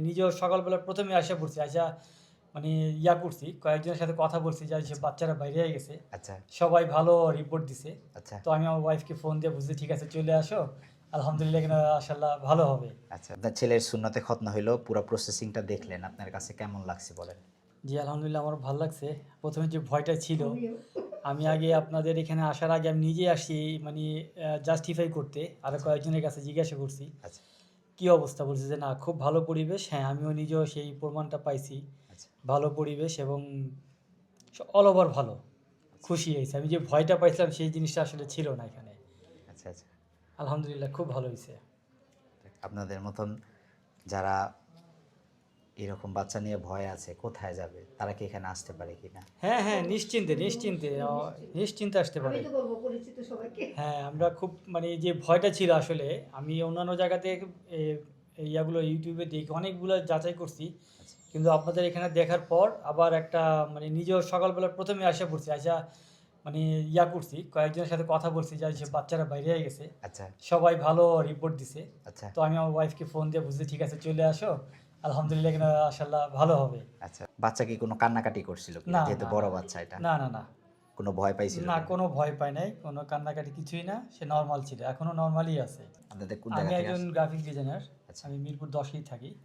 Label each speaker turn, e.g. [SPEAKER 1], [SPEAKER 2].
[SPEAKER 1] নিজেও সকালবেলা ১ম এ আইসা পড়ছি। আইসা মানে ইয়া করছি, কয়েকজনের সাথে কথা বলছি যে
[SPEAKER 2] আচ্ছা,
[SPEAKER 1] বাচ্চারা বাইরে হয়ে গেছে।
[SPEAKER 2] আচ্ছা,
[SPEAKER 1] সবাই ভালো রিপোর্ট দিছে।
[SPEAKER 2] আচ্ছা,
[SPEAKER 1] তো আমি আমার ওয়াইফকে ফোন দিয়ে বলছি, "ঠিক আছে চলে আসো। আলহামদুলিল্লাহ এখানে মাশাআল্লাহ ভালো হবে।"
[SPEAKER 2] আচ্ছা। আপনার ছেলের সুন্নতে খতনা হইলো, পুরা প্রসেসিংটা দেখলেন। আপনার কাছে কেমন লাগছে বলেন?
[SPEAKER 1] জি, আলহামদুলিল্লাহ আমারও ভাল লাগছে। ১ম এ যে ভয়টা ছিল, আমি আগে আপনাদের এখানে আসার আগে আমি নিজেই আসছি মানে জাস্টিফাই করতে। আরো
[SPEAKER 2] আচ্ছা,
[SPEAKER 1] কয়েকজনের কাছে জিজ্ঞাসা করছি।
[SPEAKER 2] আচ্ছা,
[SPEAKER 1] কি অবস্থা? বলছে যে, "না, খুব ভালো পরিবেশ।" হ্যাঁ, আমিও নিজেও সেই প্রমাণটা পাইছি।
[SPEAKER 2] আচ্ছা,
[SPEAKER 1] ভালো পরিবেশ এবং অল ওভার ভালো।
[SPEAKER 2] আচ্ছা,
[SPEAKER 1] খুশি হইছি। আমি যে ভয়টা পাইছিলাম সেই জিনিসটা আসলে ছিল না এখানে।
[SPEAKER 2] আচ্ছা, আচ্ছা।
[SPEAKER 1] আলহামদুলিল্লাহ খুব ভালো হইছে।
[SPEAKER 2] আপনাদের মতন যারা এরকম বাচ্চা নিয়ে ভয়ে আছে, কোথায় যাবে? তারা কি এখানে আসতে পারে কিনা?
[SPEAKER 1] হ্যাঁ, হ্যাঁ, নিশ্চিন্তে, নিশ্চিন্তে নিশ্চিন্তে আসতে পারে।
[SPEAKER 3] আমি তো বলবো পরিচিত সবাইকে।
[SPEAKER 1] হ্যাঁ, আমরা খুব মানে যে ভয়টা ছিল আসলে আমি অন্যান্য জায়গাতে এ ইয়াগুলো YouTube এ দেখি অনেকগুলা যাচাই করছি।
[SPEAKER 2] আচ্ছা,
[SPEAKER 1] কিন্তু আপনাদের এখানে দেখার পর আবার একটা মানে নিজেও সকালবেলা ১ম এ আইসা পড়ছি। আইসা মানে ইয়া করছি, কয়েকজনের সাথে কথা বলছি যে
[SPEAKER 2] আচ্ছা,
[SPEAKER 1] বাচ্চারা বাইরে হয়ে গেছে।
[SPEAKER 2] আচ্ছা,
[SPEAKER 1] সবাই ভালো রিপোর্ট দিছে।
[SPEAKER 2] আচ্ছা,
[SPEAKER 1] তো আমি আমার ওয়াইফকে ফোন দিয়ে বলছি, "ঠিক আছে চলে আসো। আলহামদুলিল্লাহ এখানে মাশাআল্লাহ ভালো হবে।"
[SPEAKER 2] আচ্ছা। বাচ্চা কি কোনো কান্নাকাটি করছিল কিনা?
[SPEAKER 1] না,
[SPEAKER 2] যেহেতু
[SPEAKER 1] না,
[SPEAKER 2] বড়
[SPEAKER 1] না।
[SPEAKER 2] বাচ্চা এটা।
[SPEAKER 1] না, না, না।
[SPEAKER 2] কোনো ভয় পাইছিল
[SPEAKER 1] না,
[SPEAKER 2] কিনা?
[SPEAKER 1] কোনো ভয় পায় নাই। কোনো কান্নাকাটি কিছুই না। সে নরমাল ছিল। এখনো নরমালই আছে।
[SPEAKER 2] আপনাদের কোন
[SPEAKER 1] আমি
[SPEAKER 2] জায়গা থেকে
[SPEAKER 1] একজন
[SPEAKER 2] আসছে?
[SPEAKER 1] Graphic designer.
[SPEAKER 2] আচ্ছা।
[SPEAKER 1] আমি মিরপুর ১০ এই থাকি।